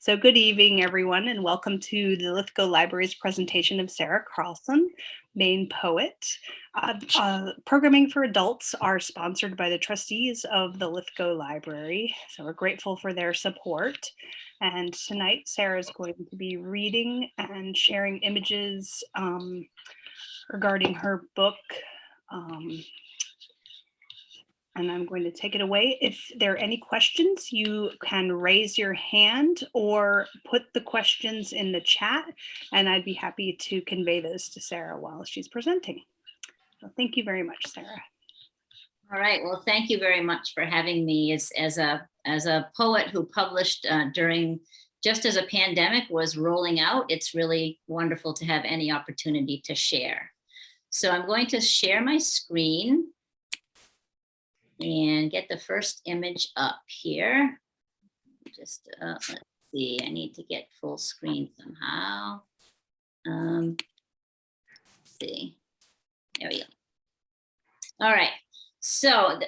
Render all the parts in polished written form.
So good evening, everyone, and welcome to the Lithgow Library's presentation of Sarah Carlson, Maine poet. Programming for adults are sponsored by the trustees of the Lithgow Library, so we're grateful for their support. And tonight, Sarah is going to be reading and sharing images regarding her book. And I'm going to take it away. If there are any questions, you can raise your hand or put the questions in the chat, and I'd be happy to convey those to Sarah while she's presenting. So thank you very much, Sarah. All right. Well, thank you very much for having me. As a poet who published during just as a pandemic was rolling out, it's really wonderful to have any opportunity to share. So I'm going to share my screen and get the first image up here. Just let's see, I need to get full screen somehow. Let's see, there we go. All right, so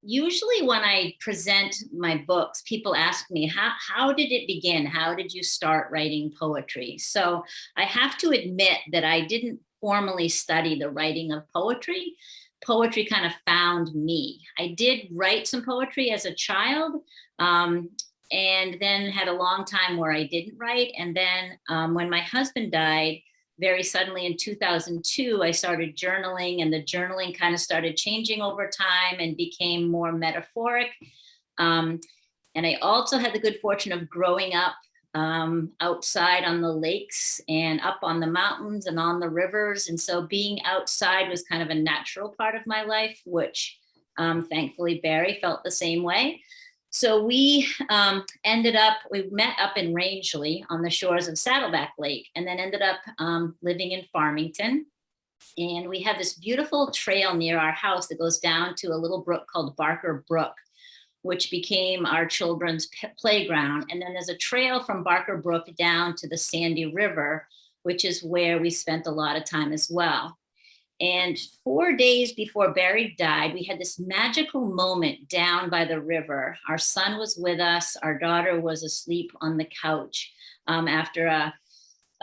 usually when I present my books, people ask me, how did it begin? How did you start writing poetry? So I have to admit that I didn't formally study the writing of poetry. Poetry kind of found me. I did write some poetry as a child, and then had a long time where I didn't write. And then when my husband died, very suddenly in 2002, I started journaling, and the journaling kind of started changing over time and became more metaphoric. And I also had the good fortune of growing up outside on the lakes and up on the mountains and on the rivers. And so being outside was kind of a natural part of my life, which thankfully Barry felt the same way. So we we met up in Rangeley on the shores of Saddleback Lake, and then ended up living in Farmington. And we have this beautiful trail near our house that goes down to a little brook called Barker Brook, which became our children's playground. And then there's a trail from Barker Brook down to the Sandy River, which is where we spent a lot of time as well. And 4 days before Barry died, we had this magical moment down by the river. Our son was with us. Our daughter was asleep on the couch after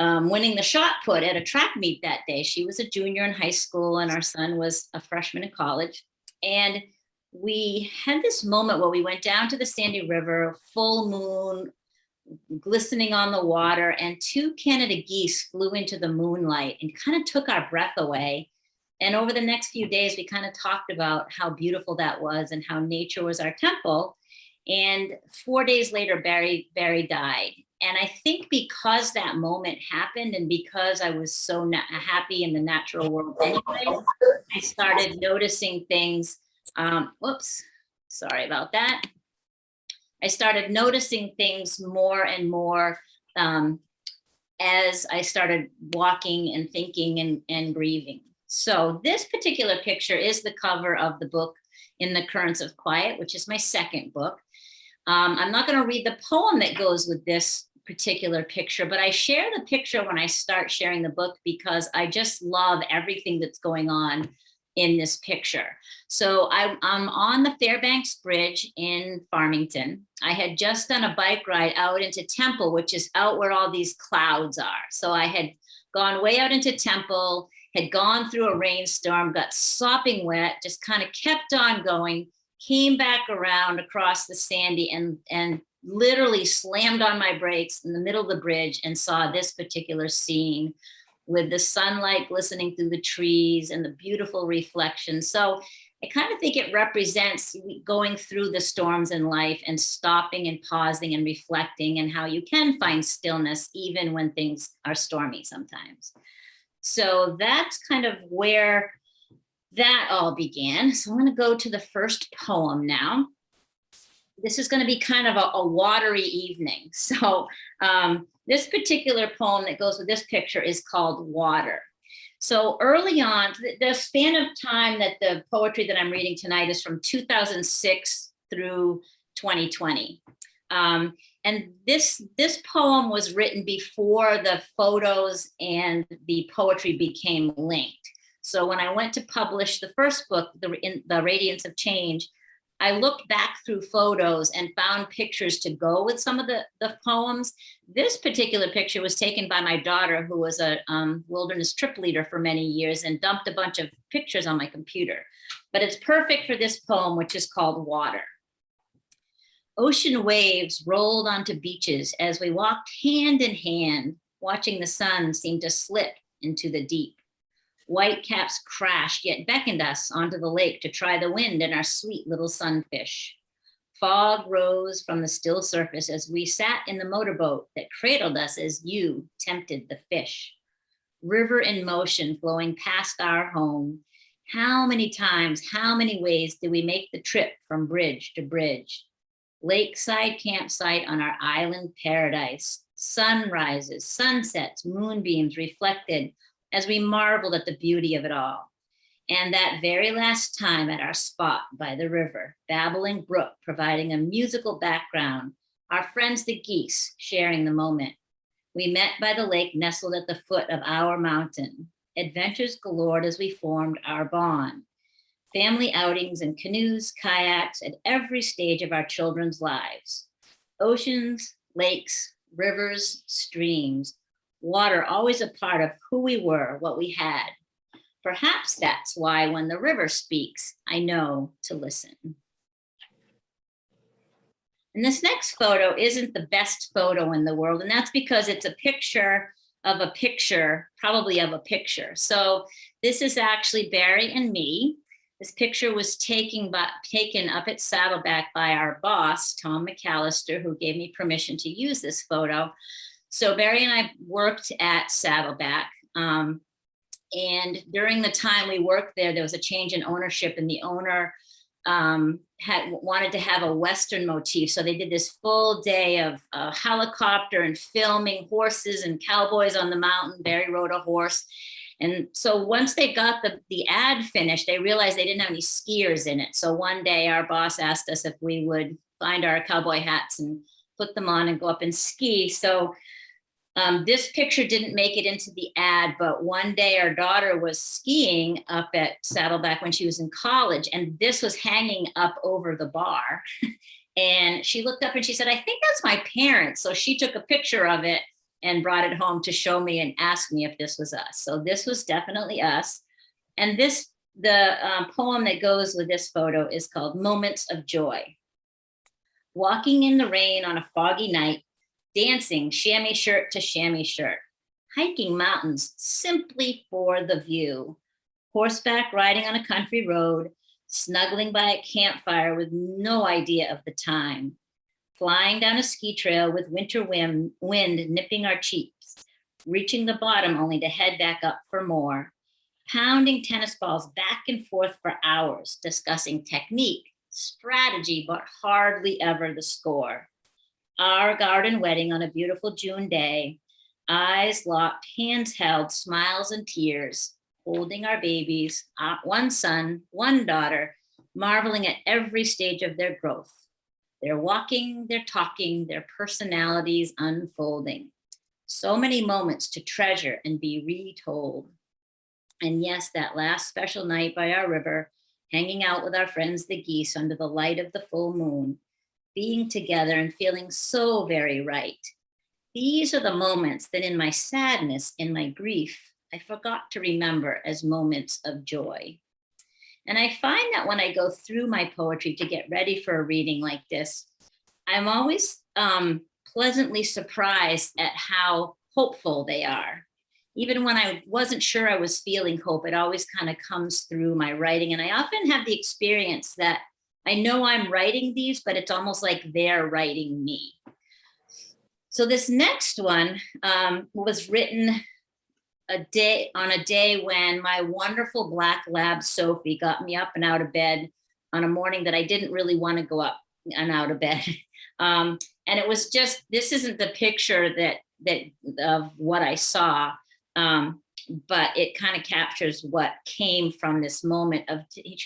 winning the shot put at a track meet that day. She was a junior in high school, and our son was a freshman in college. And we had this moment where we went down to the Sandy River, full moon, glistening on the water, and 2 Canada geese flew into the moonlight and kind of took our breath away. And over the next few days, we kind of talked about how beautiful that was and how nature was our temple. And 4 days later, Barry died. And I think because that moment happened, and because I was so happy in the natural world anyway, I started noticing things. Whoops, sorry about that. I started noticing things more and more as I started walking and thinking and grieving. So this particular picture is the cover of the book In the Currents of Quiet, which is my second book. I'm not going to read the poem that goes with this particular picture, but I share the picture when I start sharing the book because I just love everything that's going on in this picture. So I'm on the Fairbanks Bridge in Farmington. I had just done a bike ride out into Temple, which is out where all these clouds are. So I had gone way out into Temple, had gone through a rainstorm, got sopping wet, just kind of kept on going, came back around across the Sandy and literally slammed on my brakes in the middle of the bridge and saw this particular scene with the sunlight glistening through the trees and the beautiful reflection. So I kind of think it represents going through the storms in life and stopping and pausing and reflecting, and how you can find stillness even when things are stormy sometimes. So that's kind of where that all began. So I'm going to go to the first poem now. This is going to be kind of a watery evening. So this particular poem that goes with this picture is called Water. So early on, the span of time that the poetry that I'm reading tonight is from 2006 through 2020. And this poem was written before the photos and the poetry became linked. So when I went to publish the first book, The Radiance of Change, I looked back through photos and found pictures to go with some of the poems. This particular picture was taken by my daughter, who was a wilderness trip leader for many years, and dumped a bunch of pictures on my computer. But it's perfect for this poem, which is called Water. Ocean waves rolled onto beaches as we walked hand in hand, watching the sun seem to slip into the deep. White caps crashed, yet beckoned us onto the lake to try the wind and our sweet little sunfish. Fog rose from the still surface as we sat in the motorboat that cradled us as you tempted the fish. River in motion flowing past our home. How many times, how many ways did we make the trip from bridge to bridge? Lakeside campsite on our island paradise. Sunrises, sunsets, moonbeams reflected as we marveled at the beauty of it all. And that very last time at our spot by the river, babbling brook providing a musical background, our friends the geese sharing the moment. We met by the lake nestled at the foot of our mountain. Adventures galore as we formed our bond. Family outings in canoes, kayaks at every stage of our children's lives. Oceans, lakes, rivers, streams, water always a part of who we were, what we had. Perhaps that's why when the river speaks, I know to listen. And this next photo isn't the best photo in the world, and that's because it's a picture of a picture, probably of a picture. So this is actually Barry and me. This picture was taken up at Saddleback by our boss, Tom McAllister, who gave me permission to use this photo. So Barry and I worked at Saddleback. And during the time we worked there, there was a change in ownership, and the owner wanted to have a Western motif. So they did this full day of helicopter and filming horses and cowboys on the mountain. Barry rode a horse. And so once they got the ad finished, they realized they didn't have any skiers in it. So one day our boss asked us if we would find our cowboy hats and put them on and go up and ski. So this picture didn't make it into the ad, but one day our daughter was skiing up at Saddleback when she was in college, and this was hanging up over the bar. And she looked up and she said, "I think that's my parents." So she took a picture of it and brought it home to show me and ask me if this was us. So this was definitely us. And the poem that goes with this photo is called Moments of Joy. Walking in the rain on a foggy night, dancing chamois shirt to chamois shirt, hiking mountains simply for the view, horseback riding on a country road, snuggling by a campfire with no idea of the time, flying down a ski trail with winter wind nipping our cheeks, reaching the bottom only to head back up for more, pounding tennis balls back and forth for hours, discussing technique, strategy, but hardly ever the score. Our garden wedding on a beautiful June day, eyes locked, hands held, smiles and tears, holding our babies, one son, one daughter, marveling at every stage of their growth. Their walking, their talking, their personalities unfolding. So many moments to treasure and be retold. And yes, that last special night by our river, hanging out with our friends the geese under the light of the full moon, being together and feeling so very right. These are the moments that in my sadness, in my grief, I forgot to remember as moments of joy. And I find that when I go through my poetry to get ready for a reading like this, I'm always pleasantly surprised at how hopeful they are. Even when I wasn't sure I was feeling hope, it always kind of comes through my writing. And I often have the experience that I know I'm writing these, but it's almost like they're writing me. So this next one was written on a day when my wonderful black lab Sophie got me up and out of bed on a morning that I didn't really want to go up and out of bed. And it was just, this isn't the picture that of what I saw, but it kind of captures what came from this moment of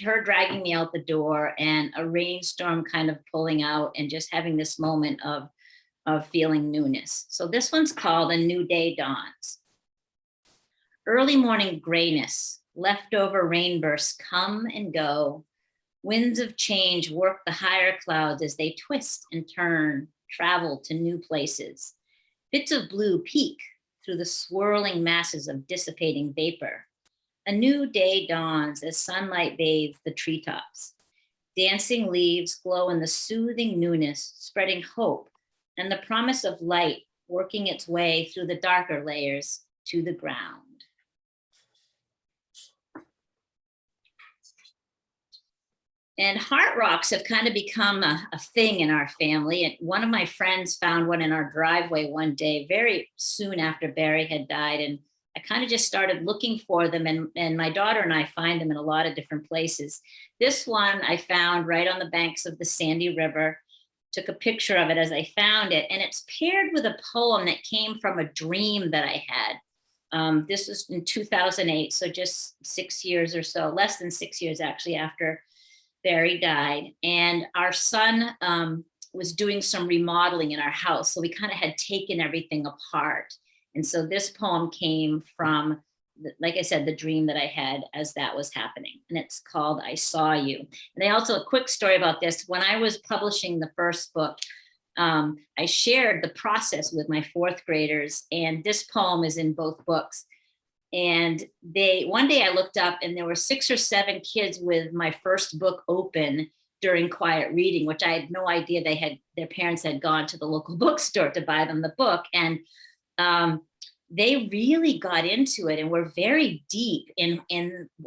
her dragging me out the door and a rainstorm kind of pulling out and just having this moment of feeling newness. So this one's called A New Day Dawns. Early morning grayness, leftover rainbursts come and go, Winds of change work the higher clouds as they twist and turn, travel to new places. Bits of blue peek through the swirling masses of dissipating vapor. A new day dawns as sunlight bathes the treetops. Dancing leaves glow in the soothing newness, spreading hope and the promise of light working its way through the darker layers to the ground. And heart rocks have kind of become a thing in our family. And one of my friends found one in our driveway one day, very soon after Barry had died. And I kind of just started looking for them. And my daughter and I find them in a lot of different places. This one I found right on the banks of the Sandy River, took a picture of it as I found it. And it's paired with a poem that came from a dream that I had. This was in 2008, so just 6 years or so, less than 6 years actually after Barry died. And our son was doing some remodeling in our house. So we kind of had taken everything apart. And so this poem came from, like I said, the dream that I had as that was happening. And it's called I Saw You. And also a quick story about this. When I was publishing the first book, I shared the process with my fourth graders. And this poem is in both books. And one day I looked up and there were 6 or 7 kids with my first book open during quiet reading, which I had no idea their parents had gone to the local bookstore to buy them the book. And they really got into it and were very deep in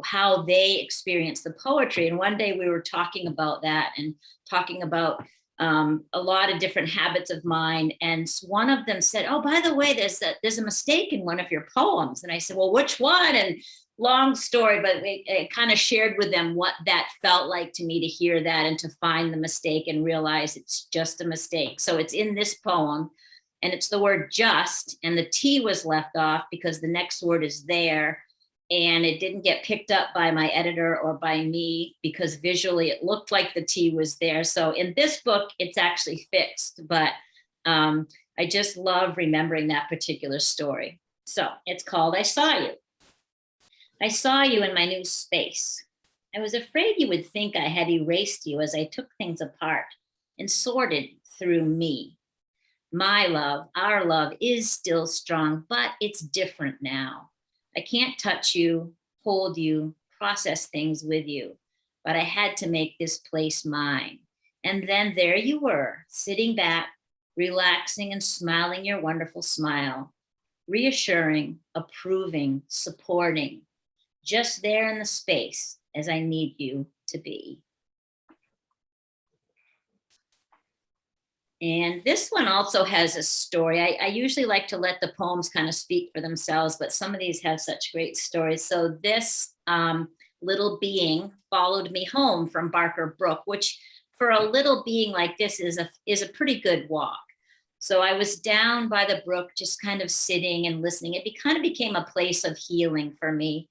how they experienced the poetry. And one day we were talking about that and talking about a lot of different habits of mine. And one of them said, oh, by the way, there's a mistake in one of your poems. And I said, well, which one? And long story, but I kind of shared with them what that felt like to me to hear that and to find the mistake and realize it's just a mistake. So it's in this poem and it's the word just, and the T was left off because the next word is there. And it didn't get picked up by my editor or by me because visually it looked like the T was there. So in this book, it's actually fixed, but I just love remembering that particular story. So it's called I Saw You. I saw you in my new space. I was afraid you would think I had erased you as I took things apart and sorted through me. My love, our love is still strong, but it's different now. I can't touch you, hold you, process things with you, but I had to make this place mine. And then there you were, sitting back, relaxing and smiling your wonderful smile, reassuring, approving, supporting, just there in the space as I need you to be. And this one also has a story. I usually like to let the poems kind of speak for themselves, but some of these have such great stories. So this little being followed me home from Barker Brook, which for a little being like this is a pretty good walk. So I was down by the brook, just kind of sitting and listening. It kind of became a place of healing for me.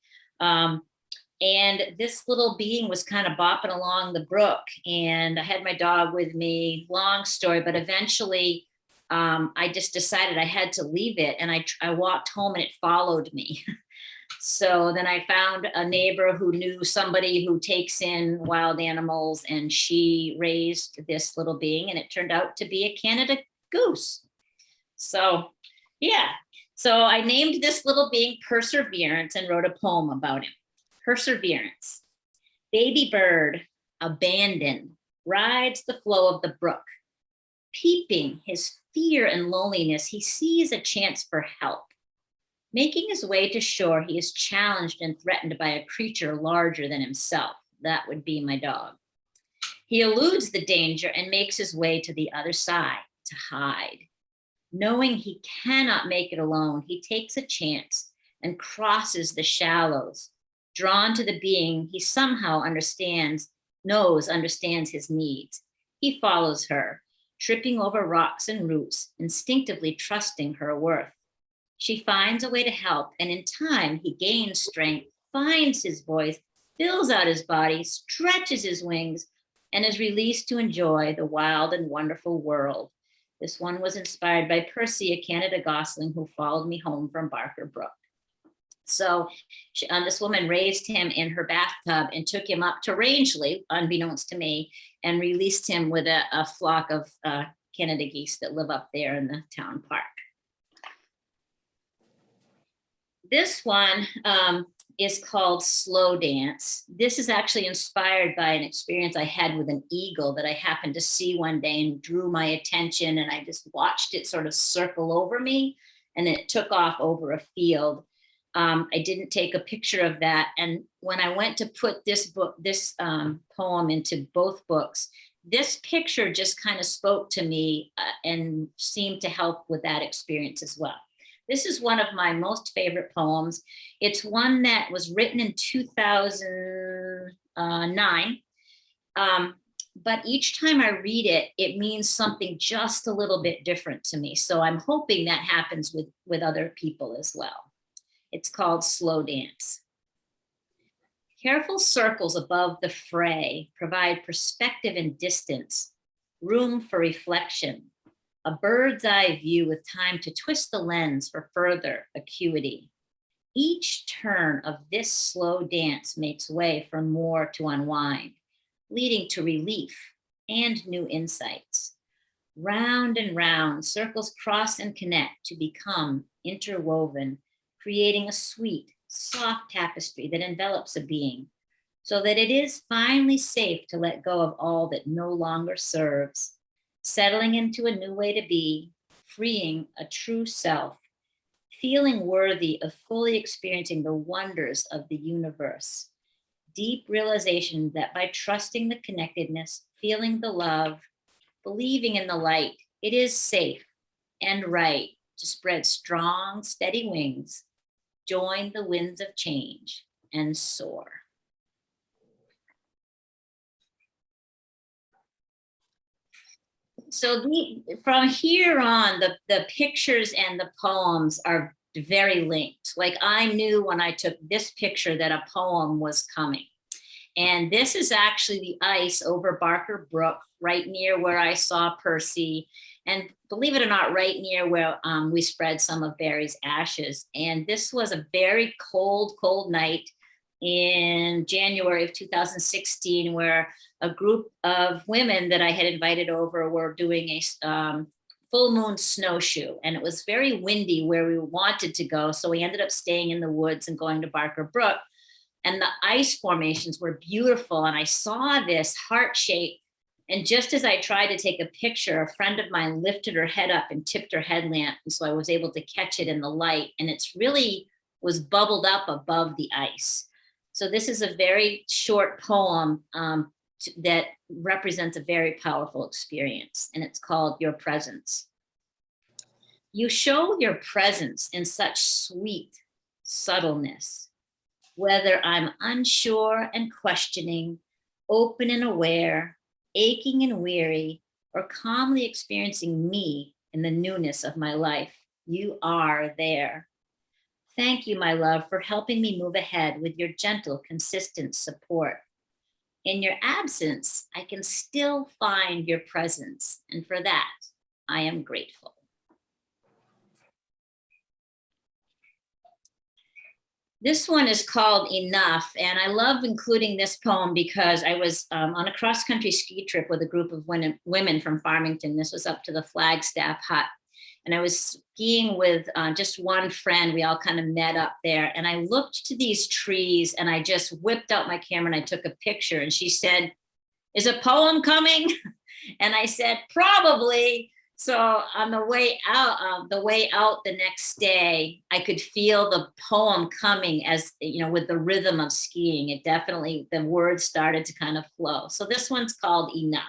And this little being was kind of bopping along the brook, and I had my dog with me. Long story, but eventually I just decided I had to leave it, and I walked home and it followed me. So then I found a neighbor who knew somebody who takes in wild animals, and she raised this little being, and it turned out to be a Canada goose. So yeah, so I named this little being Perseverance and wrote a poem about him. Perseverance. Baby bird, abandoned, rides the flow of the brook. Peeping his fear and loneliness, he sees a chance for help. Making his way to shore, he is challenged and threatened by a creature larger than himself. That would be my dog. He eludes the danger and makes his way to the other side to hide. Knowing he cannot make it alone, he takes a chance and crosses the shallows, drawn to the being he somehow understands his needs. He follows her, tripping over rocks and roots, instinctively trusting her worth. She finds a way to help, and in time he gains strength, finds his voice, fills out his body, stretches his wings, and is released to enjoy the wild and wonderful world. This one was inspired by Percy, a Canada gosling who followed me home from Barker Brook. So this woman raised him in her bathtub and took him up to Rangeley, unbeknownst to me, and released him with a flock of Canada geese that live up there in the town park. This one is called Slow Dance. This is actually inspired by an experience I had with an eagle that I happened to see one day and drew my attention, and I just watched it sort of circle over me, and it took off over a field. I didn't take a picture of that. And when I went to put this poem into both books, this picture just kind of spoke to me and seemed to help with that experience as well. This is one of my most favorite poems. It's one that was written in 2009. But each time I read it, it means something just a little bit different to me. So I'm hoping that happens with other people as well. It's called Slow Dance. Careful circles above the fray provide perspective and distance, room for reflection, a bird's eye view with time to twist the lens for further acuity. Each turn of this slow dance makes way for more to unwind, leading to relief and new insights. Round and round, circles cross and connect to become interwoven, creating a sweet, soft tapestry that envelops a being, so that it is finally safe to let go of all that no longer serves, settling into a new way to be, freeing a true self, feeling worthy of fully experiencing the wonders of the universe. Deep realization that by trusting the connectedness, feeling the love, believing in the light, it is safe and right to spread strong, steady wings, join the winds of change, and soar. So from here on, the pictures and the poems are very linked. Like I knew when I took this picture that a poem was coming. And this is actually the ice over Barker Brook, right near where I saw Percy. And believe it or not, right near where we spread some of Barry's ashes. And this was a very cold, cold night in January of 2016, where a group of women that I had invited over were doing a full moon snowshoe. And it was very windy where we wanted to go. So we ended up staying in the woods and going to Barker Brook. And the ice formations were beautiful. And I saw this heart shape. And just as I tried to take a picture, a friend of mine lifted her head up and tipped her headlamp. And so I was able to catch it in the light. And it's really was bubbled up above the ice. So this is a very short poem that represents a very powerful experience. And it's called Your Presence. You show your presence in such sweet subtleness, whether I'm unsure and questioning, open and aware, aching and weary, or calmly experiencing me in the newness of my life, you are there. Thank you, my love, for helping me move ahead with your gentle, consistent support. In your absence, I can still find your presence, and for that, I am grateful. This one is called Enough, and I love including this poem because I was on a cross-country ski trip with a group of women from Farmington. This was up to the Flagstaff Hut, and I was skiing with just one friend. We all kind of met up there, and I looked to these trees, and I just whipped out my camera, and I took a picture, and she said, "Is a poem coming?" And I said, "Probably." So on the way out the next day, I could feel the poem coming as, you know, with the rhythm of skiing. It definitely, the words started to kind of flow. So this one's called Enough.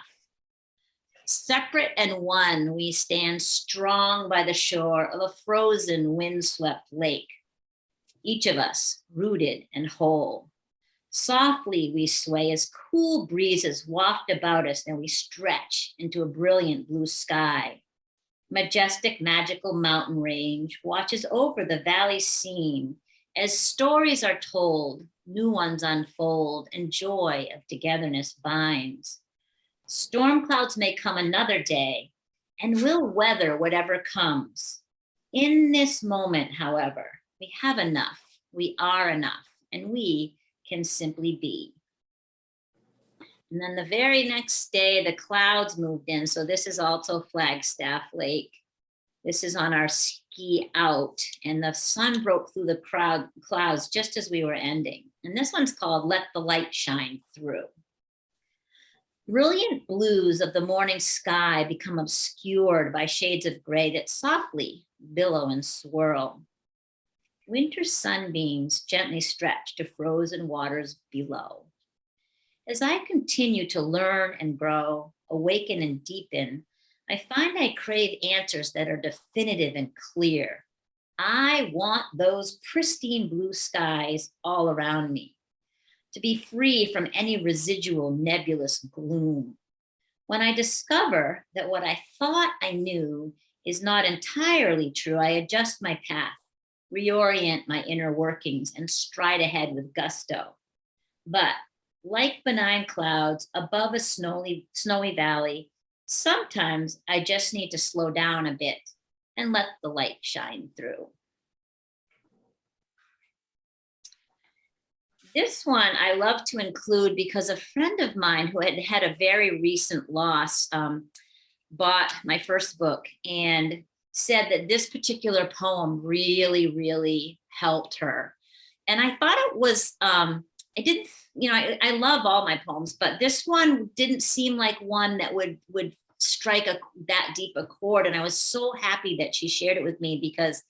Separate and one, we stand strong by the shore of a frozen, windswept lake. Each of us rooted and whole. Softly we sway as cool breezes waft about us and we stretch into a brilliant blue sky. Majestic, magical mountain range watches over the valley scene as stories are told, new ones unfold, and joy of togetherness binds. Storm clouds may come another day, and we'll weather whatever comes. In this moment, however, we have enough. We are enough, and we can simply be. And then the very next day, the clouds moved in. So this is also Flagstaff Lake. This is on our ski out, and the sun broke through the clouds just as we were ending. And this one's called Let the Light Shine Through. Brilliant blues of the morning sky become obscured by shades of gray that softly billow and swirl. Winter sunbeams gently stretch to frozen waters below. As I continue to learn and grow, awaken and deepen, I find I crave answers that are definitive and clear. I want those pristine blue skies all around me, to be free from any residual nebulous gloom. When I discover that what I thought I knew is not entirely true, I adjust my path, reorient my inner workings, and stride ahead with gusto. But like benign clouds above a snowy valley, sometimes I just need to slow down a bit and let the light shine through. This one I love to include because a friend of mine who had had a very recent loss bought my first book and said that this particular poem really, really helped her. And I thought it was, I didn't, I love all my poems, but this one didn't seem like one that would strike that deep a chord. And I was so happy that she shared it with me because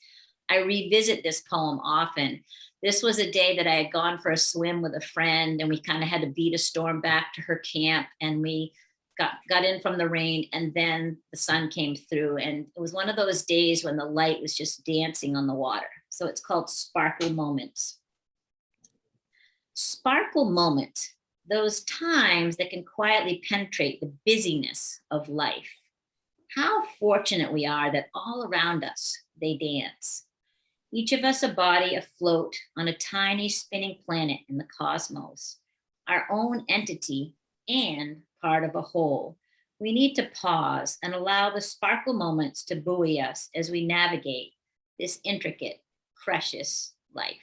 I revisit this poem often. This was a day that I had gone for a swim with a friend, and we kind of had to beat a storm back to her camp, and we got in from the rain, and then the sun came through, and it was one of those days when the light was just dancing on the water. So it's called Sparkle Moments. Sparkle moment, those times that can quietly penetrate the busyness of life. How fortunate we are that all around us they dance. Each of us a body afloat on a tiny spinning planet in the cosmos, our own entity and part of a whole. We need to pause and allow the sparkle moments to buoy us as we navigate this intricate, precious life.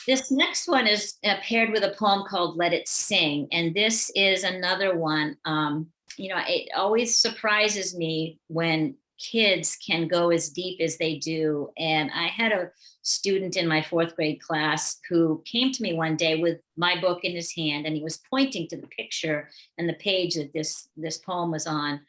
This next one is paired with a poem called Let It Sing. And this is another one. It always surprises me when kids can go as deep as they do. And I had a student in my 4th grade class who came to me one day with my book in his hand, and he was pointing to the picture and the page that this poem was on.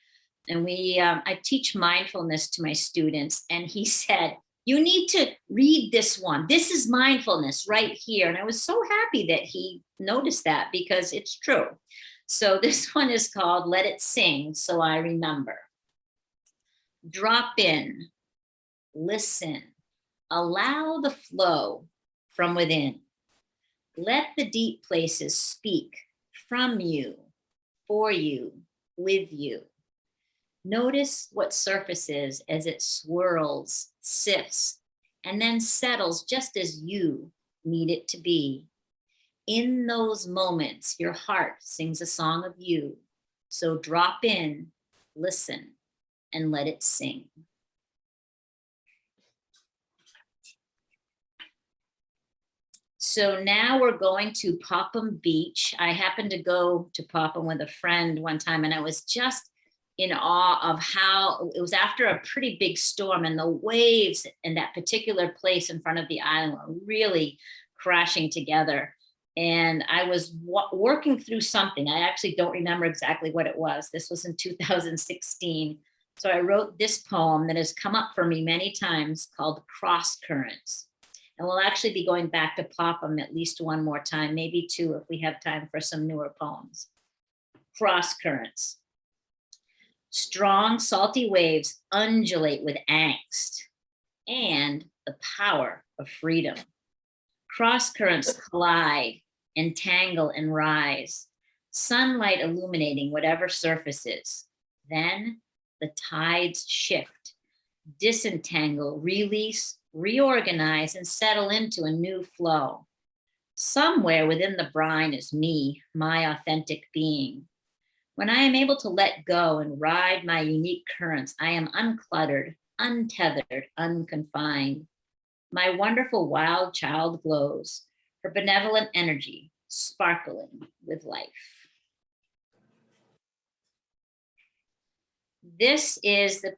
And I teach mindfulness to my students, and he said, "You need to read this one. This is mindfulness right here." And I was so happy that he noticed that because it's true. So this one is called Let It Sing, So I Remember. Drop in, listen, allow the flow from within. Let the deep places speak from you, for you, with you. Notice what surfaces as it swirls, sifts, and then settles just as you need it to be. In those moments, your heart sings a song of you. So drop in, listen, and let it sing. So now we're going to Popham Beach. I happened to go to Popham with a friend one time, and I was just in awe of how it was after a pretty big storm, and the waves in that particular place in front of the island were really crashing together. And I was working through something. I actually don't remember exactly what it was. This was in 2016. So I wrote this poem that has come up for me many times called Cross Currents. And we'll actually be going back to Popham at least one more time, maybe 2 if we have time for some newer poems. Cross currents. Strong, salty waves undulate with angst and the power of freedom. Cross currents collide, entangle, and rise, sunlight illuminating whatever surfaces. Then the tides shift, disentangle, release, reorganize, and settle into a new flow. Somewhere within the brine is me, my authentic being. When I am able to let go and ride my unique currents, I am uncluttered, untethered, unconfined. My wonderful wild child glows, her benevolent energy sparkling with life. This is the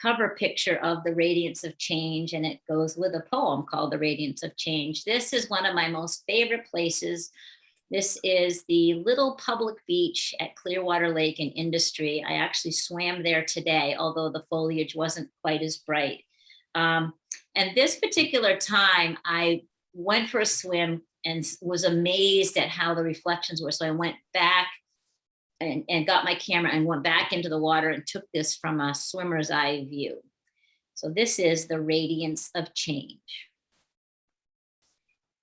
cover picture of the Radiance of Change, and it goes with a poem called The Radiance of Change. This is one of my most favorite places. This is the little public beach at Clearwater Lake in Industry. I actually swam there today, although the foliage wasn't quite as bright. And this particular time, I went for a swim and was amazed at how the reflections were. So I went back and got my camera and went back into the water and took this from a swimmer's eye view. So this is the Radiance of Change.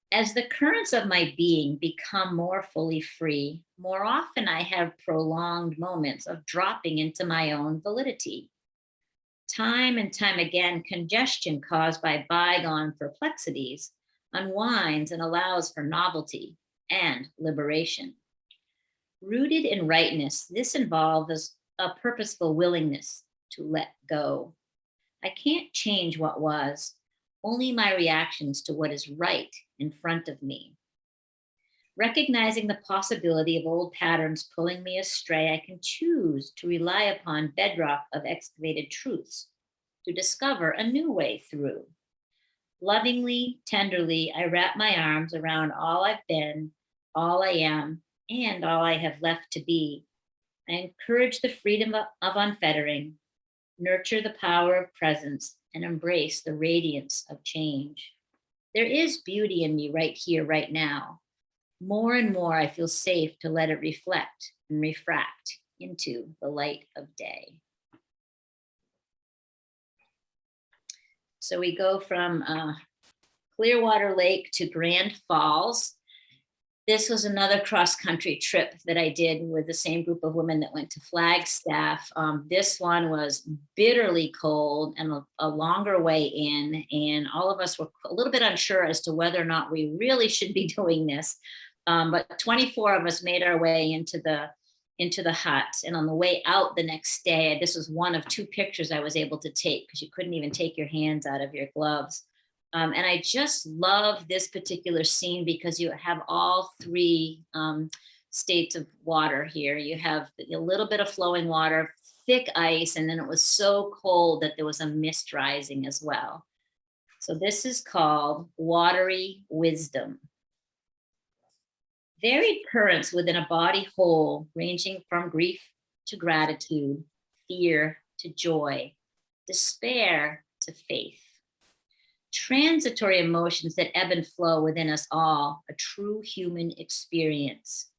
As the currents of my being become more fully free, more often I have prolonged moments of dropping into my own validity. Time and time again, congestion caused by bygone perplexities unwinds and allows for novelty and liberation. Rooted in rightness, this involves a purposeful willingness to let go. I can't change what was, only my reactions to what is right in front of me. Recognizing the possibility of old patterns pulling me astray, I can choose to rely upon bedrock of excavated truths to discover a new way through. Lovingly, tenderly, I wrap my arms around all I've been, all I am, and all I have left to be. I encourage the freedom of unfettering, nurture the power of presence, and embrace the radiance of change. There is beauty in me right here, right now. More and more, I feel safe to let it reflect and refract into the light of day. So we go from Clearwater Lake to Grand Falls. This was another cross-country trip that I did with the same group of women that went to Flagstaff. This one was bitterly cold and a longer way in, and all of us were a little bit unsure as to whether or not we really should be doing this. But 24 of us made our way into the hut, and on the way out the next day, this was one of two pictures I was able to take because you couldn't even take your hands out of your gloves. And I just love this particular scene because you have all three states of water here. You have a little bit of flowing water, thick ice, and then it was so cold that there was a mist rising as well. So this is called Watery Wisdom. Varied currents within a body whole, ranging from grief to gratitude, fear to joy, despair to faith. Transitory emotions that ebb and flow within us all, a true human experience.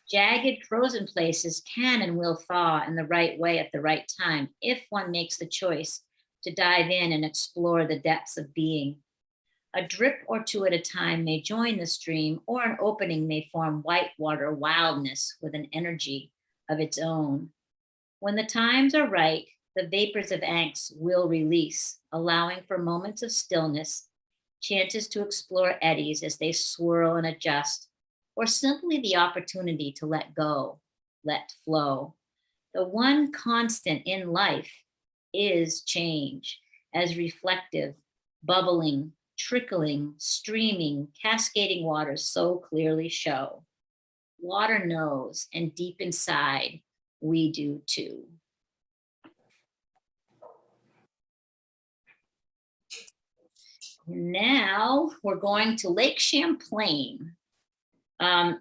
Jagged, frozen places can and will thaw in the right way at the right time if one makes the choice to dive in and explore the depths of being. A drip or two at a time may join the stream, or an opening may form whitewater wildness with an energy of its own. When the times are right, the vapors of angst will release, allowing for moments of stillness, chances to explore eddies as they swirl and adjust, or simply the opportunity to let go, let flow. The one constant in life is change, as reflective, bubbling, trickling, streaming, cascading waters so clearly show. Water knows, and deep inside, we do too. Now we're going to Lake Champlain.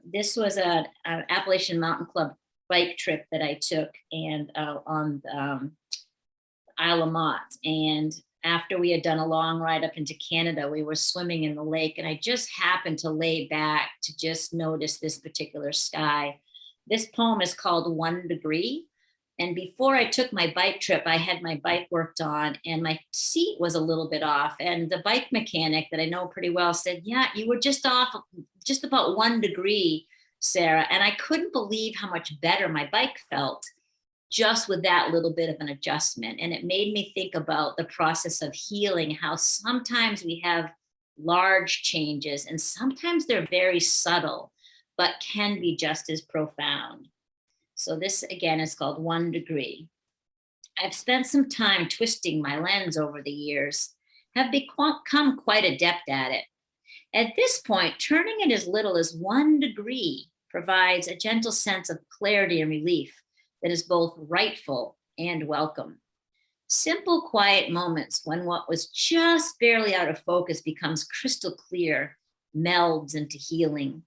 This was an Appalachian Mountain Club bike trip that I took and on Isle of Mott. And after we had done a long ride up into Canada, we were swimming in the lake, and I just happened to lay back to just notice this particular sky. This poem is called 1 Degree. And before I took my bike trip, I had my bike worked on and my seat was a little bit off. And the bike mechanic that I know pretty well said, yeah, you were just off just about 1 degree, Sarah. And I couldn't believe how much better my bike felt just with that little bit of an adjustment. And it made me think about the process of healing, how sometimes we have large changes and sometimes they're very subtle. but can be just as profound. So this again is called 1 degree. I've spent some time twisting my lens over the years, have become quite adept at it. At this point, turning it as little as 1 degree provides a gentle sense of clarity and relief that is both rightful and welcome. Simple, quiet moments when what was just barely out of focus becomes crystal clear, melds into healing.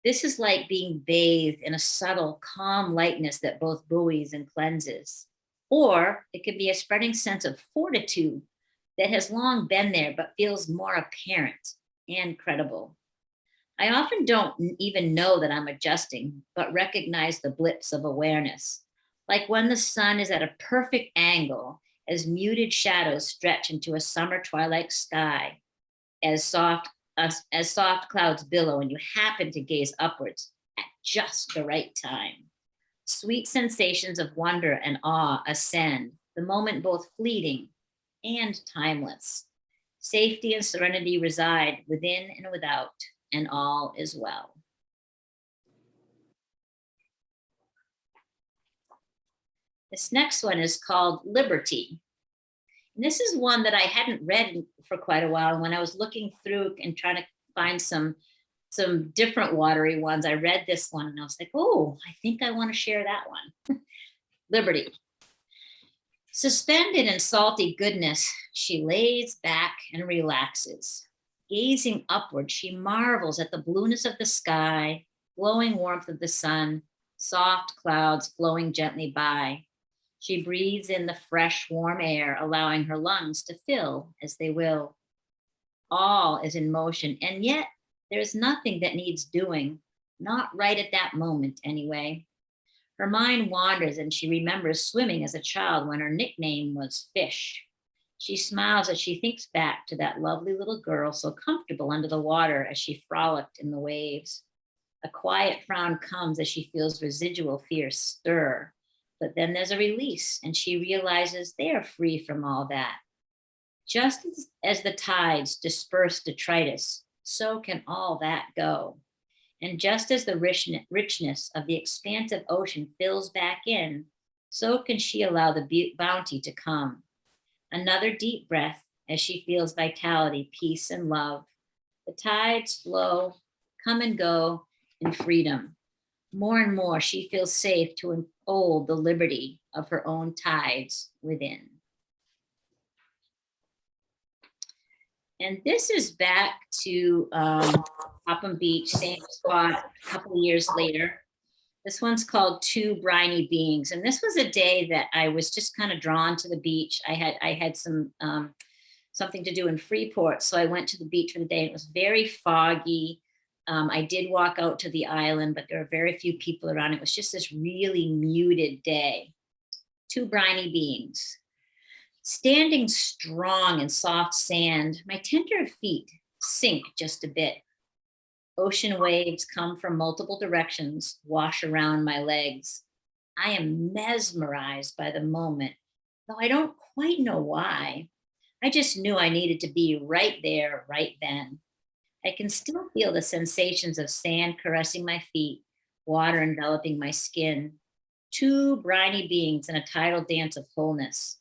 This is like being bathed in a subtle, calm lightness that both buoys and cleanses. Or it could be a spreading sense of fortitude that has long been there but feels more apparent and credible. I often don't even know that I'm adjusting, but recognize the blips of awareness, like when the sun is at a perfect angle as muted shadows stretch into a summer twilight sky, as soft clouds billow and you happen to gaze upwards at just the right time. Sweet sensations of wonder and awe ascend, the moment both fleeting and timeless. Safety and serenity reside within and without, and all is well. This next one is called Liberty. And this is one that I hadn't read for quite a while. And when I was looking through and trying to find some different watery ones, I read this one and I was like, oh, I think I want to share that one. Liberty. Suspended in salty goodness, she lays back and relaxes. Gazing upward, she marvels at the blueness of the sky, glowing warmth of the sun, soft clouds flowing gently by. She breathes in the fresh, warm air, allowing her lungs to fill as they will. All is in motion, and yet there is nothing that needs doing, not right at that moment anyway. Her mind wanders and she remembers swimming as a child when her nickname was Fish. She smiles as she thinks back to that lovely little girl so comfortable under the water as she frolicked in the waves. A quiet frown comes as she feels residual fear stir, but then there's a release and she realizes they are free from all that. Just as the tides disperse detritus, so can all that go. And just as the richness of the expansive ocean fills back in, so can she allow the bounty to come. Another deep breath as she feels vitality, peace, and love. The tides flow, come and go in freedom. More and more, she feels safe to unfold the liberty of her own tides within. And this is back to Popham Beach, same spot a couple of years later. This one's called Two Briny Beings. And this was a day that I was just kind of drawn to the beach. I had some something to do in Freeport. So I went to the beach for the day. It was very foggy. I did walk out to the island, but there were very few people around. It was just this really muted day. Two briny beings. Standing strong in soft sand, my tender feet sink just a bit. Ocean waves come from multiple directions, wash around my legs. I am mesmerized by the moment, though I don't quite know why. I just knew I needed to be right there, right then. I can still feel the sensations of sand caressing my feet, water enveloping my skin. Two briny beings in a tidal dance of wholeness.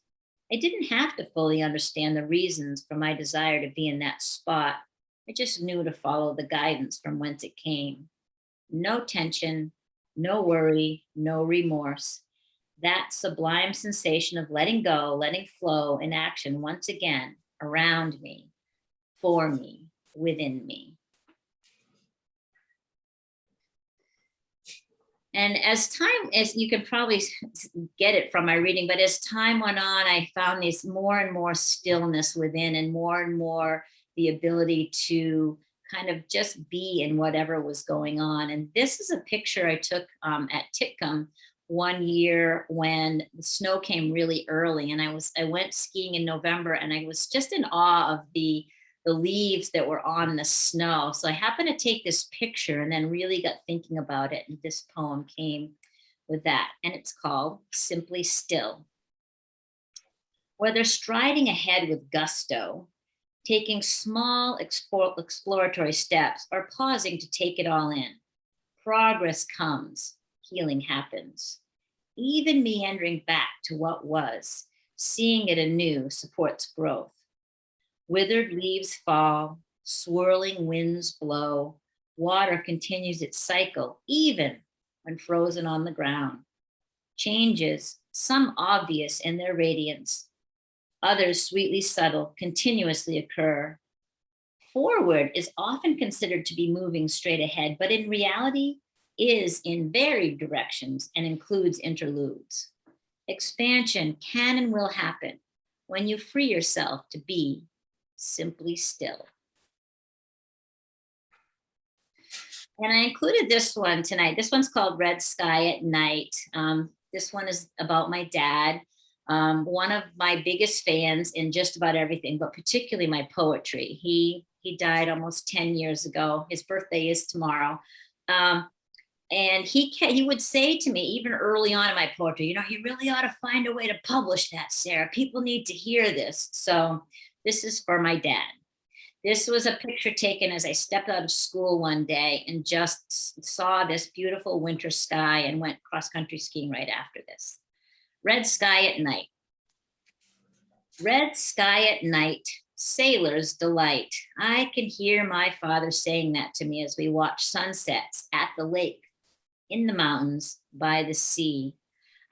I didn't have to fully understand the reasons for my desire to be in that spot. I just knew to follow the guidance from whence it came. No tension, no worry, no remorse. That sublime sensation of letting go, letting flow in action once again around me, for me, within me. And as you can probably get it from my reading, but as time went on, I found this more and more stillness within and more the ability to kind of just be in whatever was going on. And this is a picture I took at Titcomb one year when the snow came really early. And I went skiing in November and I was just in awe of the leaves that were on the snow. So I happened to take this picture and then really got thinking about it. And this poem came with that. And it's called Simply Still. Whether striding ahead with gusto, taking small exploratory steps, or pausing to take it all in, Progress comes, healing happens. Even meandering back to what was, seeing it anew supports growth. Withered leaves fall, swirling winds blow, water continues its cycle, even when frozen on the ground. Changes, some obvious in their radiance, others sweetly subtle, continuously occur. Forward is often considered to be moving straight ahead, but in reality is in varied directions and includes interludes. Expansion can and will happen when you free yourself to be simply still. And I included this one tonight. This one's called Red Sky at Night. This one is about my dad, one of my biggest fans in just about everything, but particularly my poetry. He died almost 10 years ago. His birthday is tomorrow. And he would say to me, even early on in my poetry, you really ought to find a way to publish that, Sarah. People need to hear this. So this is for my dad. This was a picture taken as I stepped out of school one day and just saw this beautiful winter sky and went cross-country skiing right after this. Red sky at night. Red sky at night, sailor's delight. I can hear my father saying that to me as we watch sunsets at the lake, in the mountains, by the sea.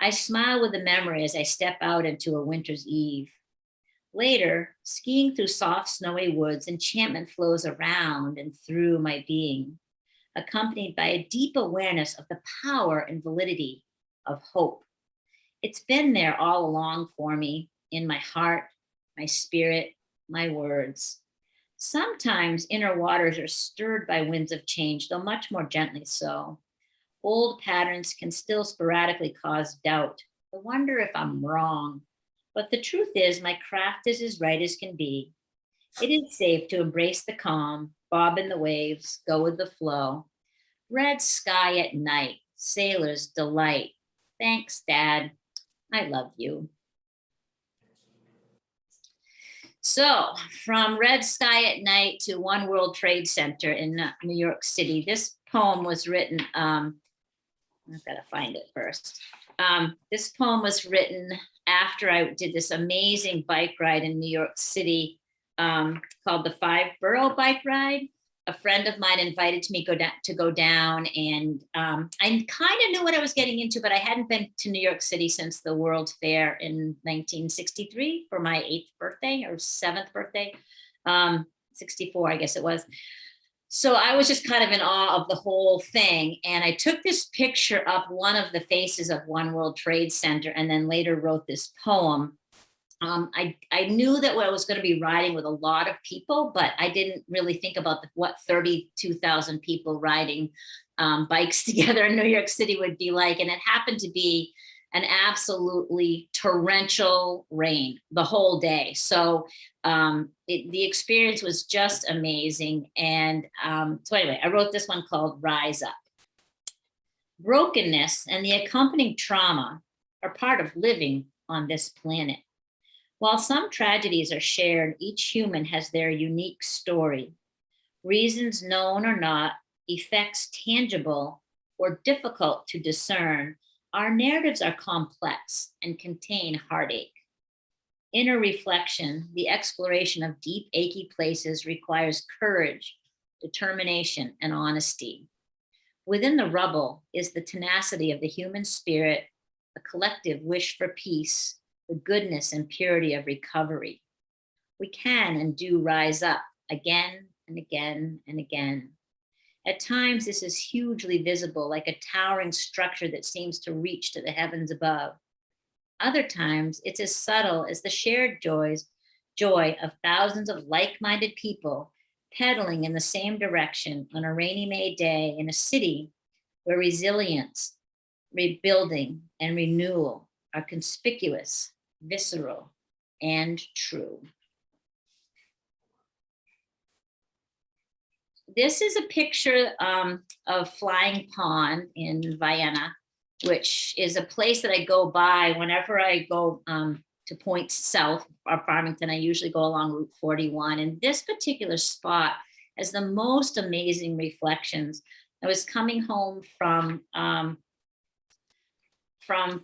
I smile with the memory as I step out into a winter's eve. Later, skiing through soft, snowy woods, enchantment flows around and through my being, accompanied by a deep awareness of the power and validity of hope. It's been there all along for me, in my heart, my spirit, my words. Sometimes inner waters are stirred by winds of change, though much more gently so. Old patterns can still sporadically cause doubt. I wonder if I'm wrong. But the truth is, my craft is as right as can be. It is safe to embrace the calm, bob in the waves, go with the flow. Red sky at night, sailor's delight. Thanks, Dad. I love you. So, from Red Sky at Night to One World Trade Center in New York City, this poem was written, I've got to find it first. This poem was written after I did this amazing bike ride in New York City called the 5-Borough Bike Ride. A friend of mine invited me to go down, and I kind of knew what I was getting into, but I hadn't been to New York City since the World's Fair in 1963 for my 8th birthday or 7th birthday, 64, I guess it was. So I was just kind of in awe of the whole thing. And I took this picture up one of the faces of One World Trade Center, and then later wrote this poem. I knew that I was going to be riding with a lot of people, but I didn't really think about what 32,000 people riding bikes together in New York City would be like. And it happened to be an absolutely torrential rain the whole day. So the experience was just amazing. And so anyway, I wrote this one called Rise Up. Brokenness and the accompanying trauma are part of living on this planet. While some tragedies are shared, each human has their unique story. Reasons known or not, effects tangible or difficult to discern, our narratives are complex and contain heartache. Inner reflection, the exploration of deep, achy places requires courage, determination, and honesty. Within the rubble is the tenacity of the human spirit, a collective wish for peace, the goodness and purity of recovery. We can and do rise up again and again and again. At times, this is hugely visible, like a towering structure that seems to reach to the heavens above. Other times, it's as subtle as the shared joy of thousands of like-minded people pedaling in the same direction on a rainy May day in a city where resilience, rebuilding, and renewal are conspicuous, visceral, and true. This is a picture of Flying Pond in Vienna, which is a place that I go by whenever I go to points south of Farmington. I usually go along Route 41. And this particular spot has the most amazing reflections I was coming home from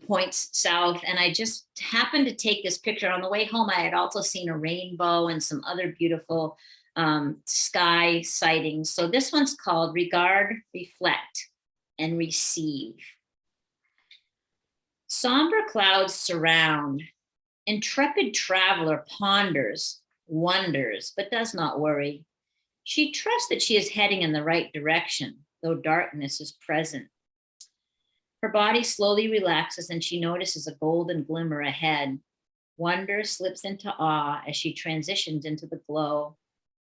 points south, and I just happened to take this picture. On the way home, I had also seen a rainbow and some other beautiful sky sightings. So this one's called Regard, Reflect, and Receive. Somber clouds surround. Intrepid traveler ponders, wonders, but does not worry. She trusts that she is heading in the right direction, though darkness is present. Her body slowly relaxes and she notices a golden glimmer ahead. Wonder slips into awe as she transitions into the glow.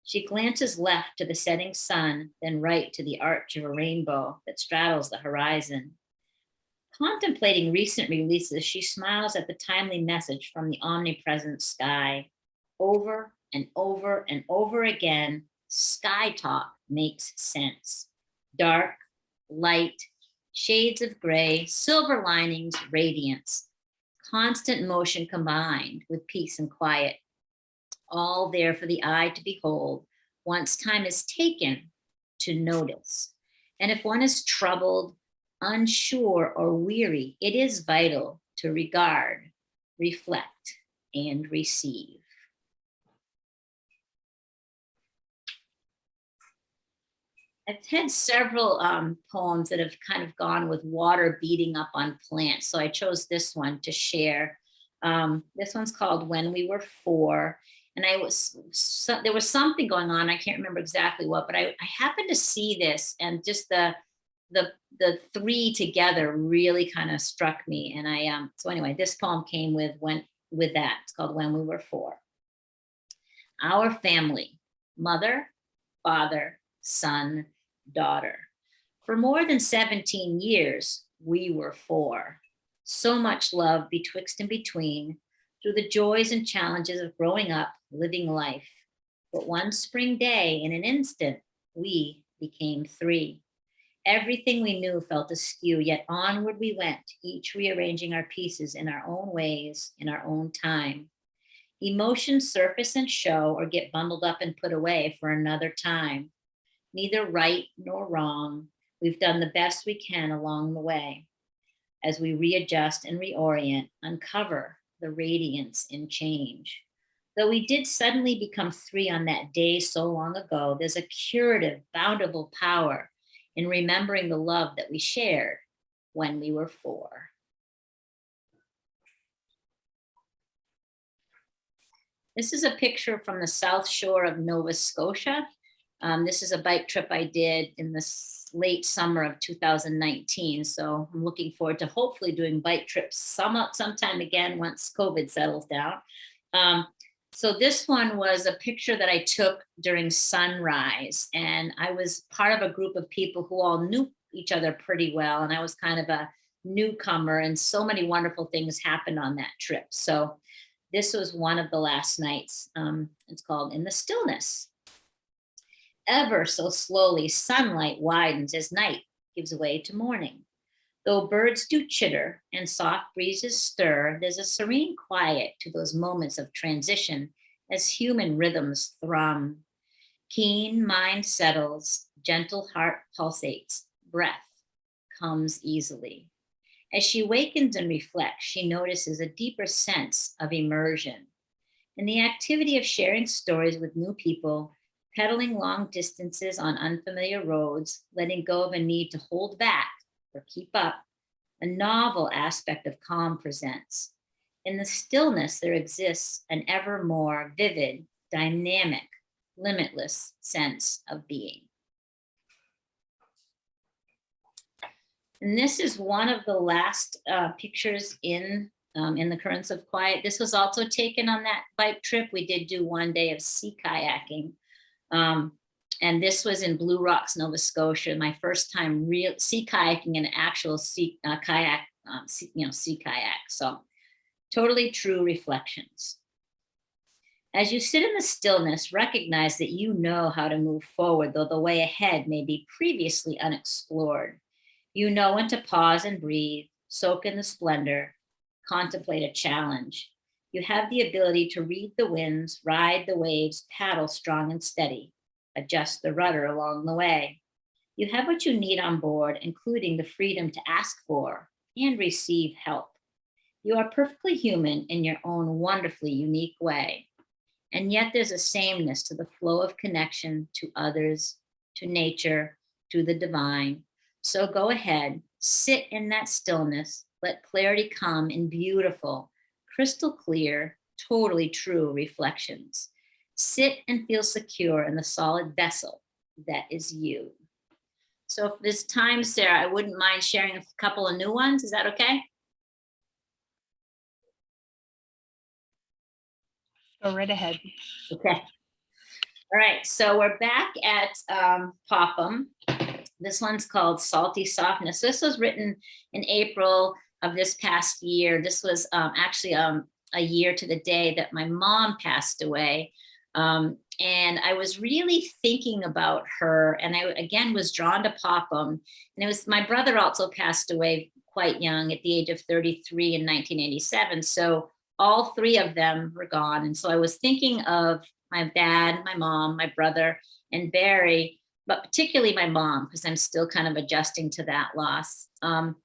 She glances left to the setting sun, then right to the arch of a rainbow that straddles the horizon. Contemplating recent releases, she smiles at the timely message from the omnipresent sky. Over and over and over again, sky talk makes sense. Dark, light, shades of gray, silver linings, radiance, constant motion combined with peace and quiet, all there for the eye to behold once time is taken to notice. And if one is troubled, unsure, or weary, it is vital to regard, reflect, and receive. I've had several poems that have kind of gone with water beating up on plants. So I chose this one to share. This one's called When We Were Four. And there was something going on. I can't remember exactly what, but I happened to see this, and just the three together really kind of struck me. And so anyway, this poem came with that. It's called When We Were Four. Our family, mother, father, son, daughter. For more than 17 years, we were four. So much love betwixt and between, through the joys and challenges of growing up, living life. But one spring day, in an instant, we became three. Everything we knew felt askew, yet onward we went, each rearranging our pieces in our own ways, in our own time. Emotions surface and show or get bundled up and put away for another time. Neither right nor wrong, we've done the best we can along the way. As we readjust and reorient, uncover the radiance in change. Though we did suddenly become three on that day so long ago, there's a curative, bountiful power in remembering the love that we shared when we were four. This is a picture from the South Shore of Nova Scotia. This is a bike trip I did in the late summer of 2019. So I'm looking forward to hopefully doing bike trips sometime again once COVID settles down. So this one was a picture that I took during sunrise, and I was part of a group of people who all knew each other pretty well, and I was kind of a newcomer, and so many wonderful things happened on that trip. So this was one of the last nights. It's called In the Stillness. Ever so slowly, sunlight widens as night gives way to morning. Though birds do chitter and soft breezes stir, there's a serene quiet to those moments of transition as human rhythms thrum. Keen mind settles, gentle heart pulsates, breath comes easily. As she wakens and reflects, she notices a deeper sense of immersion. In the activity of sharing stories with new people, pedaling long distances on unfamiliar roads, letting go of a need to hold back or keep up, a novel aspect of calm presents. In the stillness, there exists an ever more vivid, dynamic, limitless sense of being. And this is one of the last pictures in the Currents of Quiet. This was also taken on that bike trip. We did do one day of sea kayaking. And this was in Blue Rocks, Nova Scotia. My first time real sea kayaking in an actual sea kayak. So totally true reflections. As you sit in the stillness, recognize that you know how to move forward, though the way ahead may be previously unexplored. You know when to pause and breathe, soak in the splendor, contemplate a challenge. You have the ability to read the winds, ride the waves, paddle strong and steady, adjust the rudder along the way. You have what you need on board, including the freedom to ask for and receive help. You are perfectly human in your own wonderfully unique way. And yet there's a sameness to the flow of connection to others, to nature, to the divine. So go ahead, sit in that stillness, let clarity come in beautiful, crystal clear, totally true reflections. Sit and feel secure in the solid vessel that is you. So if this time, Sarah, I wouldn't mind sharing a couple of new ones. Is that okay? Go right ahead. Okay. All right, so we're back at Popham. This one's called Salty Softness. This was written in April of this past year. This was actually a year to the day that my mom passed away. And I was really thinking about her, and I again was drawn to Popham. And it was my brother also passed away quite young at the age of 33 in 1987. So all three of them were gone. And so I was thinking of my dad, my mom, my brother, and Barry, but particularly my mom, because I'm still kind of adjusting to that loss. And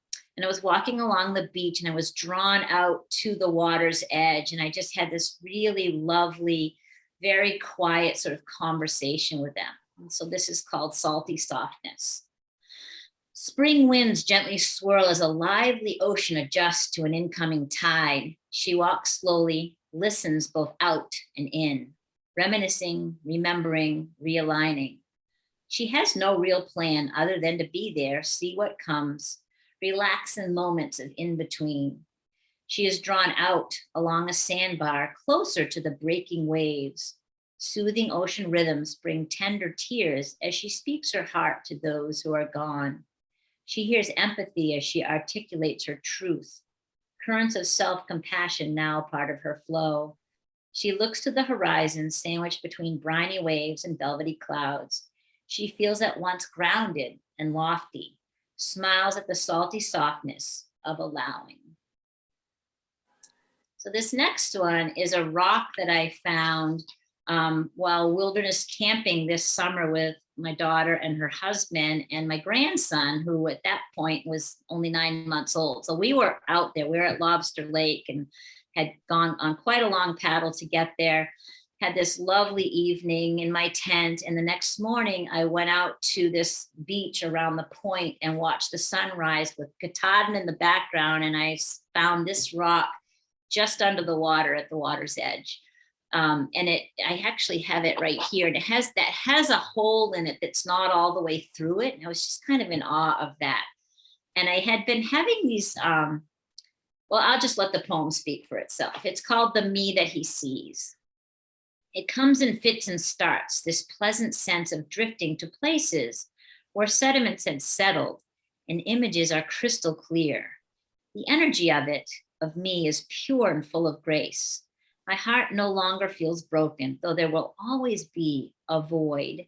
I was walking along the beach and I was drawn out to the water's edge. And I just had this really lovely, very quiet sort of conversation with them. And so this is called Salty Softness. Spring winds gently swirl as a lively ocean adjusts to an incoming tide. She walks slowly, listens both out and in, reminiscing, remembering, realigning. She has no real plan other than to be there, see what comes, relax in moments of in between. She is drawn out along a sandbar closer to the breaking waves. Soothing ocean rhythms bring tender tears as she speaks her heart to those who are gone. She hears empathy as she articulates her truth. Currents of self-compassion now part of her flow. She looks to the horizon, sandwiched between briny waves and velvety clouds. She feels at once grounded and lofty, smiles at the salty softness of allowing. So this next one is a rock that I found while wilderness camping this summer with my daughter and her husband and my grandson, who at that point was only 9 months old. So we were out there, we were at Lobster Lake and had gone on quite a long paddle to get there. Had this lovely evening in my tent. And the next morning I went out to this beach around the point and watched the sunrise with Katahdin in the background. And I found this rock just under the water at the water's edge. I actually have it right here, and it has a hole in it that's not all the way through it. And I was just kind of in awe of that. And I had been having these, well, I'll just let the poem speak for itself. It's called The Me That He Sees. It comes in fits and starts, this pleasant sense of drifting to places where sediments had settled and images are crystal clear. The energy of it, of me, is pure and full of grace. My heart no longer feels broken, though there will always be a void.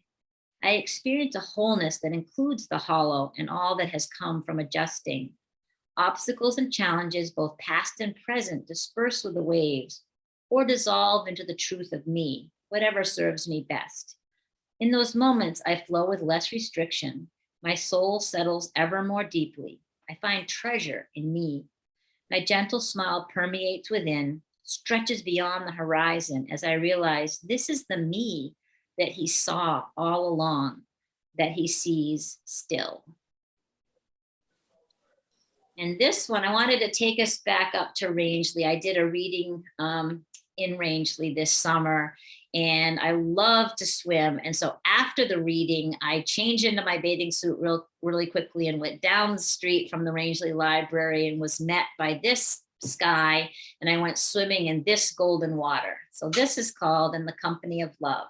I experience a wholeness that includes the hollow and all that has come from adjusting. Obstacles and challenges, both past and present, disperse with the waves or dissolve into the truth of me, whatever serves me best. In those moments, I flow with less restriction. My soul settles ever more deeply. I find treasure in me. My gentle smile permeates within, stretches beyond the horizon as I realize this is the me that he saw all along, that he sees still. And this one, I wanted to take us back up to Rangeley. I did a reading in Rangeley this summer, and I love to swim. And so after the reading, I changed into my bathing suit really quickly and went down the street from the Rangeley Library and was met by this sky, and I went swimming in this golden water. So this is called In the Company of Love.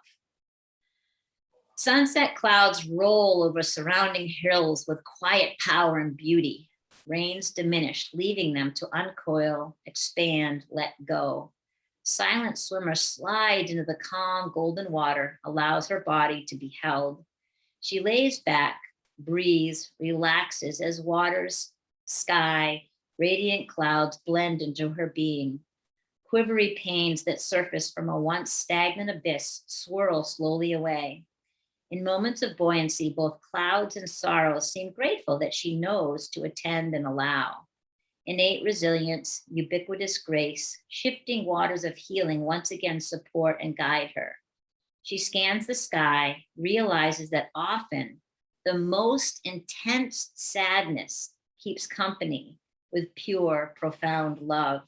Sunset clouds roll over surrounding hills with quiet power and beauty. Rains diminished, leaving them to uncoil, expand, let go. Silent swimmer slides into the calm golden water, allows her body to be held. She lays back, breathes, relaxes as waters, sky, radiant clouds blend into her being. Quivery pains that surface from a once stagnant abyss swirl slowly away. In moments of buoyancy, both clouds and sorrows seem grateful that she knows to attend and allow. Innate resilience, ubiquitous grace, shifting waters of healing once again support and guide her. She scans the sky, realizes that often the most intense sadness keeps company with pure, profound love.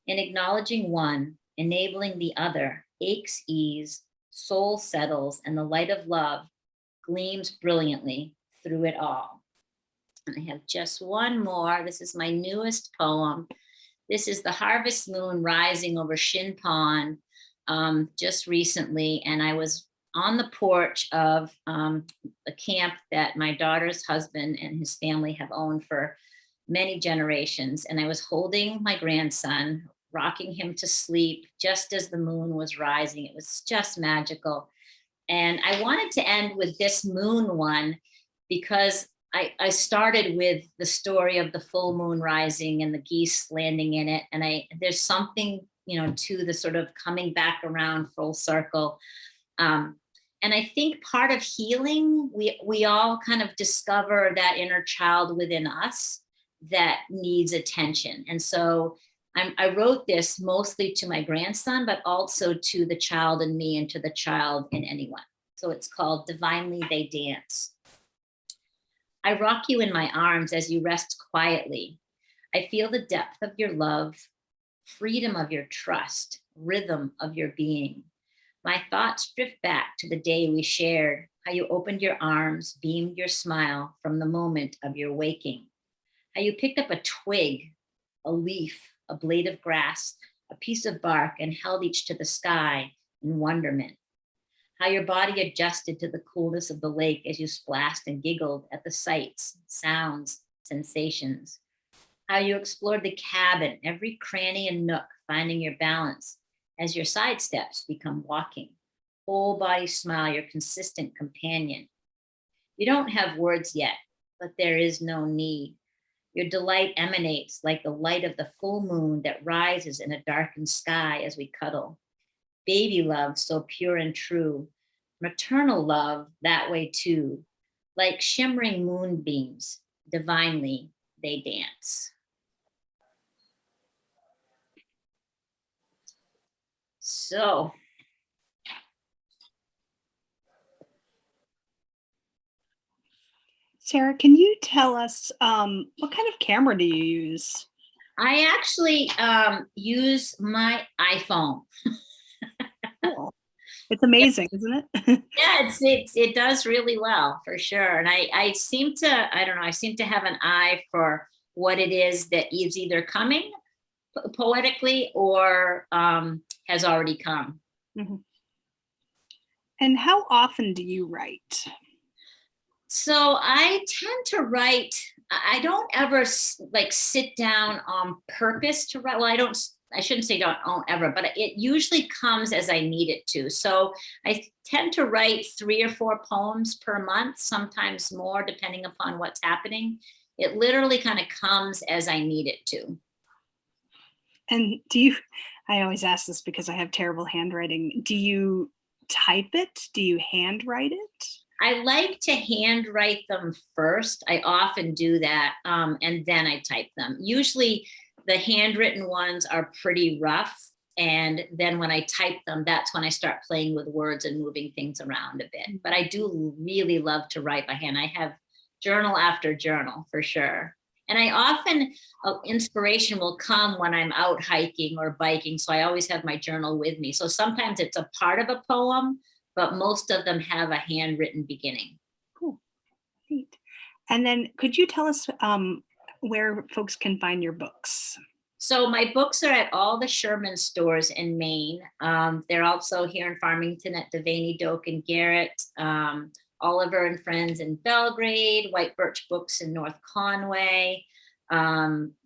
In acknowledging one, enabling the other, aches ease, soul settles, and the light of love gleams brilliantly through it all. And I have just one more. This is my newest poem. This is the harvest moon rising over Shin Pond just recently. And I was on the porch of a camp that my daughter's husband and his family have owned for many generations. And I was holding my grandson, rocking him to sleep just as the moon was rising. It was just magical. And I wanted to end with this moon one because I started with the story of the full moon rising and the geese landing in it. And there's something, to the sort of coming back around full circle. And I think part of healing, we all kind of discover that inner child within us that needs attention. And so I wrote this mostly to my grandson, but also to the child in me and to the child in anyone. So it's called Divinely They Dance. I rock you in my arms as you rest quietly. I feel the depth of your love, freedom of your trust, rhythm of your being. My thoughts drift back to the day we shared, how you opened your arms, beamed your smile from the moment of your waking. How you picked up a twig, a leaf, a blade of grass, a piece of bark, and held each to the sky in wonderment. How your body adjusted to the coolness of the lake as you splashed and giggled at the sights, sounds, sensations. How you explored the cabin, every cranny and nook, finding your balance as your side steps become walking. Whole body smile, your consistent companion. You don't have words yet, but there is no need. Your delight emanates like the light of the full moon that rises in a darkened sky as we cuddle. Baby love so pure and true. Maternal love that way too. Like shimmering moonbeams, divinely they dance. So, Sarah, can you tell us what kind of camera do you use? I actually use my iPhone. Cool. It's amazing, isn't it? Yeah, it does really well for sure. And I seem to, I don't know, I seem to have an eye for what it is that is either coming poetically or has already come. Mhm. And how often do you write? So I tend to write. I don't ever like sit down on purpose to write. Well, I shouldn't say don't ever, but it usually comes as I need it to. So I tend to write 3 or 4 poems per month, sometimes more, depending upon what's happening. It literally kind of comes as I need it to. And I always ask this because I have terrible handwriting. Do you type it? Do you handwrite it? I like to handwrite them first. I often do that, and then I type them. Usually the handwritten ones are pretty rough. And then when I type them, that's when I start playing with words and moving things around a bit. But I do really love to write by hand. I have journal after journal for sure. And I often, inspiration will come when I'm out hiking or biking. So I always have my journal with me. So sometimes it's a part of a poem, but most of them have a handwritten beginning. Cool. Neat. And then could you tell us where folks can find your books? So my books are at all the Sherman stores in Maine. They're also here in Farmington at Devaney, Doak, and Garrett, Oliver and Friends in Belgrade, White Birch Books in North Conway,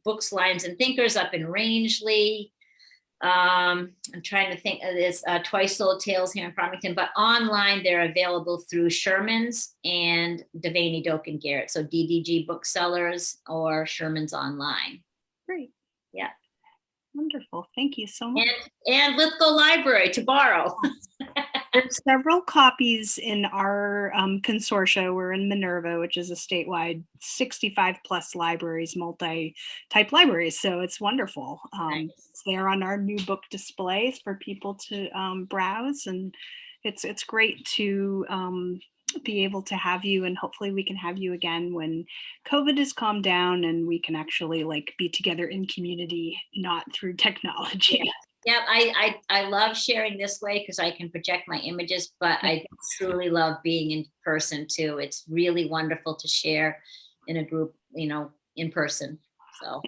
Books, Lines, and Thinkers up in Rangeley. I'm trying to think of this, Twice Sold Tales here in Farmington, but online they're available through Sherman's and Devaney, Doak, and Garrett. So DDG booksellers or Sherman's online. Great. Yeah. Wonderful. Thank you so much. And Lithgow Library to borrow. There's several copies in our consortia. We're in Minerva, which is a statewide 65 plus libraries, multi-type libraries. So it's wonderful. Nice. It's there on our new book displays for people to browse, and it's great to be able to have you, and hopefully we can have you again when COVID has calmed down and we can actually like be together in community, not through technology. Yeah, I love sharing this way because I can project my images, but I truly love being in person too. It's really wonderful to share in a group, in person. So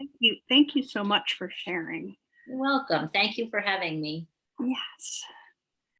Thank you so much for sharing. you're welcome. Thank you for having me. Yes.